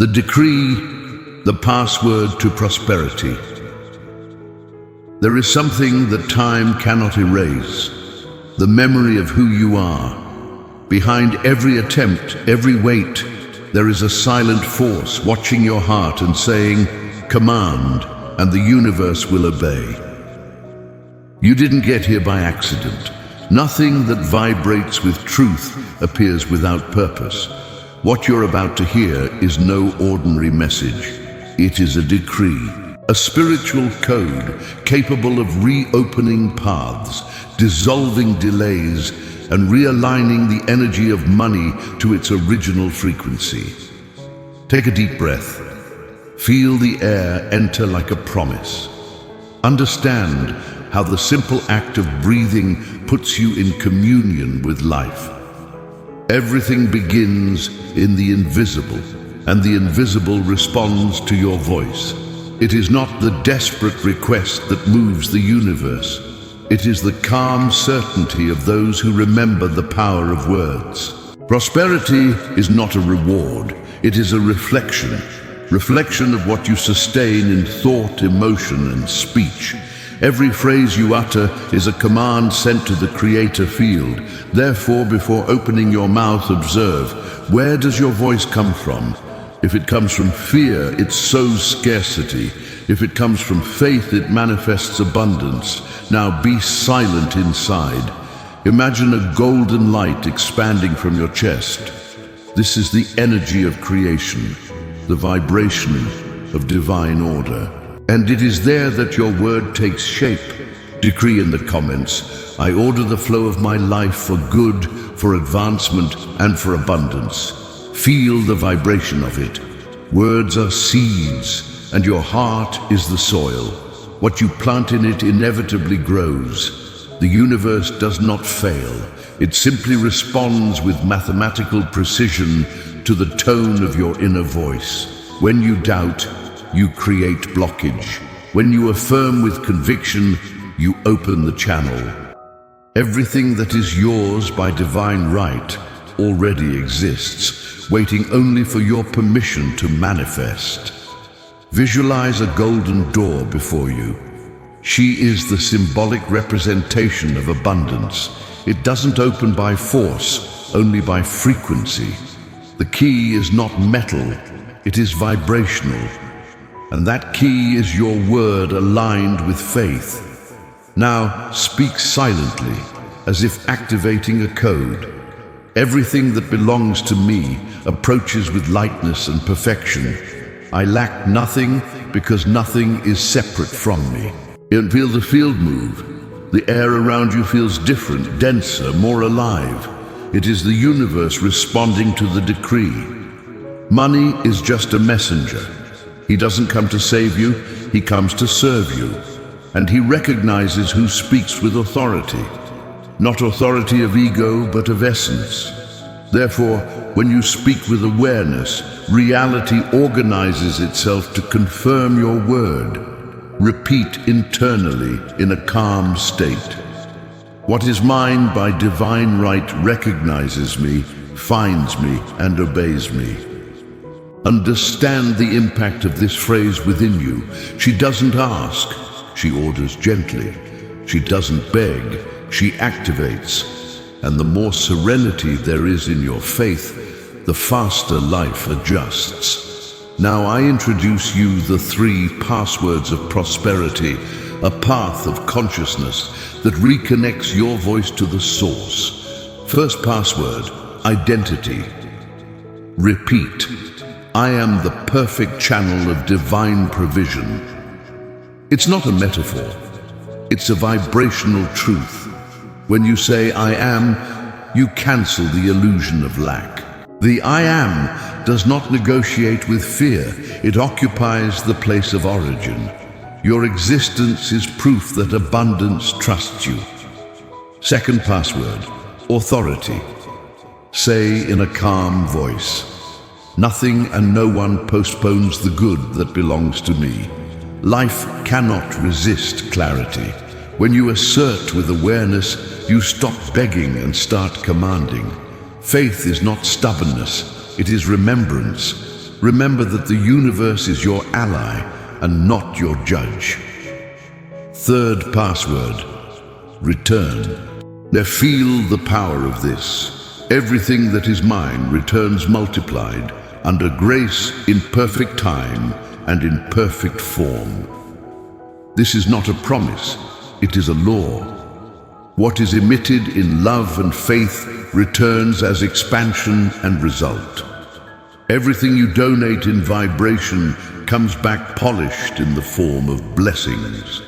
The decree, the password to prosperity. There is something that time cannot erase, the memory of who you are. Behind every attempt, every weight, there is a silent force watching your heart and saying, "Command," and the universe will obey. You didn't get here by accident. Nothing that vibrates with truth appears without purpose. What you're about to hear is no ordinary message. It is a decree, a spiritual code capable of reopening paths, dissolving delays, and realigning the energy of money to its original frequency. Take a deep breath. Feel the air enter like a promise. Understand how the simple act of breathing puts you in communion with life. Everything begins in the invisible, and the invisible responds to your voice. It is not the desperate request that moves the universe. It is the calm certainty of those who remember the power of words. Prosperity is not a reward. It is a reflection of what you sustain in thought, emotion, and speech. Every phrase you utter is a command sent to the creator field. Therefore, before opening your mouth, observe, where does your voice come from? If it comes from fear, it sows scarcity. If it comes from faith, it manifests abundance. Now be silent inside. Imagine a golden light expanding from your chest. This is the energy of creation, the vibration of divine order. And it is there that your word takes shape. Decree in the comments, "I order the flow of my life for good, for advancement, and for abundance." Feel the vibration of it. Words are seeds, and your heart is the soil. What you plant in it inevitably grows. The universe does not fail. It simply responds with mathematical precision to the tone of your inner voice. When you doubt, you create blockage. When you affirm with conviction, you open the channel. Everything that is yours by divine right already exists, waiting only for your permission to manifest. Visualize a golden door before you. She is the symbolic representation of abundance. It doesn't open by force, only by frequency. The key is not metal, it is vibrational. And that key is your word aligned with faith. Now speak silently, as if activating a code. Everything that belongs to me approaches with lightness and perfection. I lack nothing because nothing is separate from me. And feel the field move. The air around you feels different, denser, more alive. It is the universe responding to the decree. Money is just a messenger. He doesn't come to save you, he comes to serve you. And he recognizes who speaks with authority. Not authority of ego, but of essence. Therefore, when you speak with awareness, reality organizes itself to confirm your word. Repeat internally in a calm state. What is mine by divine right recognizes me, finds me, and obeys me. Understand the impact of this phrase within you. She doesn't ask, she orders gently. She doesn't beg, she activates. And the more serenity there is in your faith, the faster life adjusts. Now I introduce you the 3 passwords of prosperity, a path of consciousness that reconnects your voice to the source. First password, identity. Repeat. I am the perfect channel of divine provision. It's not a metaphor. It's a vibrational truth. When you say I am, you cancel the illusion of lack. The I am does not negotiate with fear. It occupies the place of origin. Your existence is proof that abundance trusts you. Second password, authority. Say in a calm voice, nothing and no one postpones the good that belongs to me. Life cannot resist clarity. When you assert with awareness, you stop begging and start commanding. Faith is not stubbornness, it is remembrance. remember that the universe is your ally and not your judge. Third password, return. Now feel the power of this. Everything that is mine returns multiplied, under grace, in perfect time, and in perfect form. This is not a promise, it is a law. What is emitted in love and faith returns as expansion and result. Everything you donate in vibration comes back polished in the form of blessings.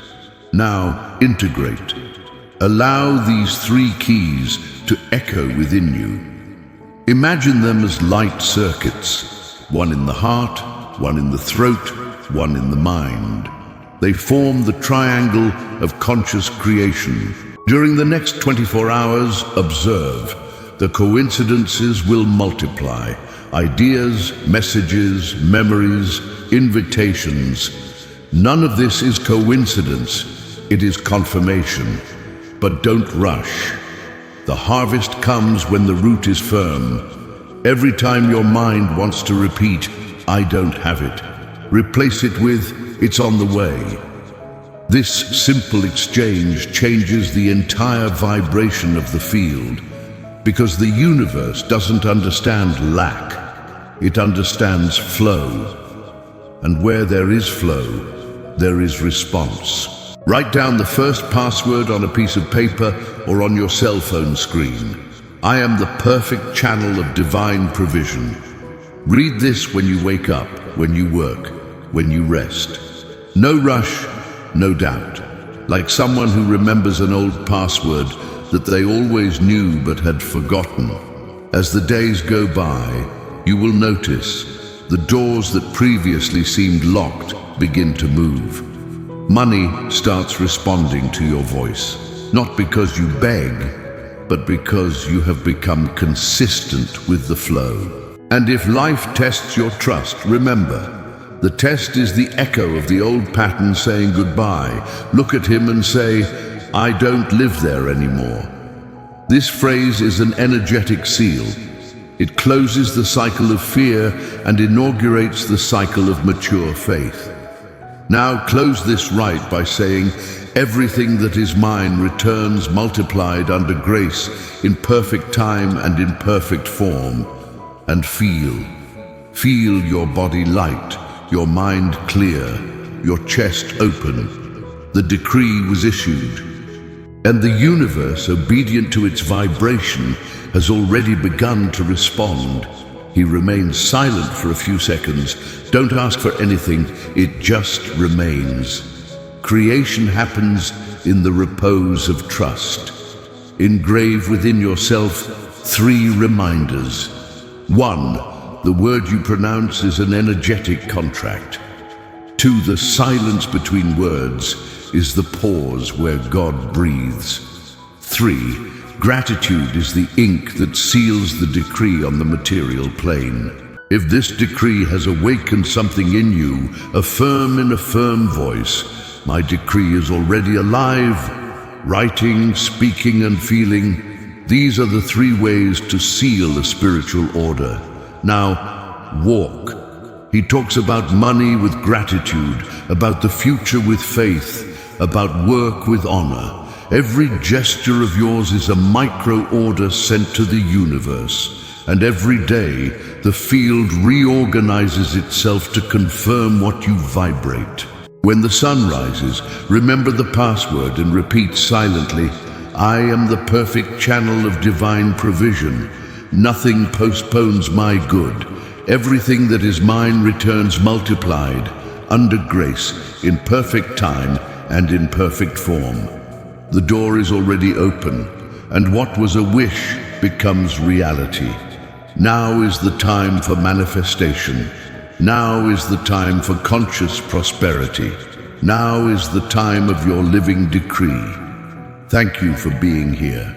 Now integrate. Allow these three keys to echo within you. Imagine them as light circuits, one in the heart, one in the throat, one in the mind. They form the triangle of conscious creation. During the next 24 hours, observe. The coincidences will multiply. Ideas, messages, memories, invitations. None of this is coincidence. It is confirmation. But don't rush. The harvest comes when the root is firm. Every time your mind wants to repeat, "I don't have it," replace it with, "It's on the way." This simple exchange changes the entire vibration of the field, because the universe doesn't understand lack. It understands flow. And where there is flow, there is response. Write down the first password on a piece of paper or on your cell phone screen. I am the perfect channel of divine provision. Read this when you wake up, when you work, when you rest. No rush, no doubt. Like someone who remembers an old password that they always knew but had forgotten. As the days go by, you will notice the doors that previously seemed locked begin to move. Money starts responding to your voice, not because you beg, but because you have become consistent with the flow. And if life tests your trust, remember, the test is the echo of the old pattern saying goodbye. Look at him and say, "I don't live there anymore." This phrase is an energetic seal. It closes the cycle of fear and inaugurates the cycle of mature faith. Now close this rite by saying, "Everything that is mine returns multiplied under grace, in perfect time and in perfect form." And feel your body light, your mind clear, your chest open. The decree was issued. And the universe, obedient to its vibration, has already begun to respond. He remains silent for a few seconds. Don't ask for anything, it just remains. Creation happens in the repose of trust. Engrave within yourself 3 reminders. 1. The word you pronounce is an energetic contract. 2. The silence between words is the pause where God breathes. 3. Gratitude is the ink that seals the decree on the material plane. If this decree has awakened something in you, affirm in a firm voice, "My decree is already alive." Writing, speaking, and feeling, these are the 3 ways to seal a spiritual order. Now, walk. He talks about money with gratitude, about the future with faith, about work with honor. Every gesture of yours is a micro-order sent to the universe, and every day the field reorganizes itself to confirm what you vibrate. When the sun rises, remember the password and repeat silently, "I am the perfect channel of divine provision. Nothing postpones my good. Everything that is mine returns multiplied, under grace, in perfect time and in perfect form." The door is already open, and what was a wish becomes reality. Now is the time for manifestation. Now is the time for conscious prosperity. Now is the time of your living decree. Thank you for being here.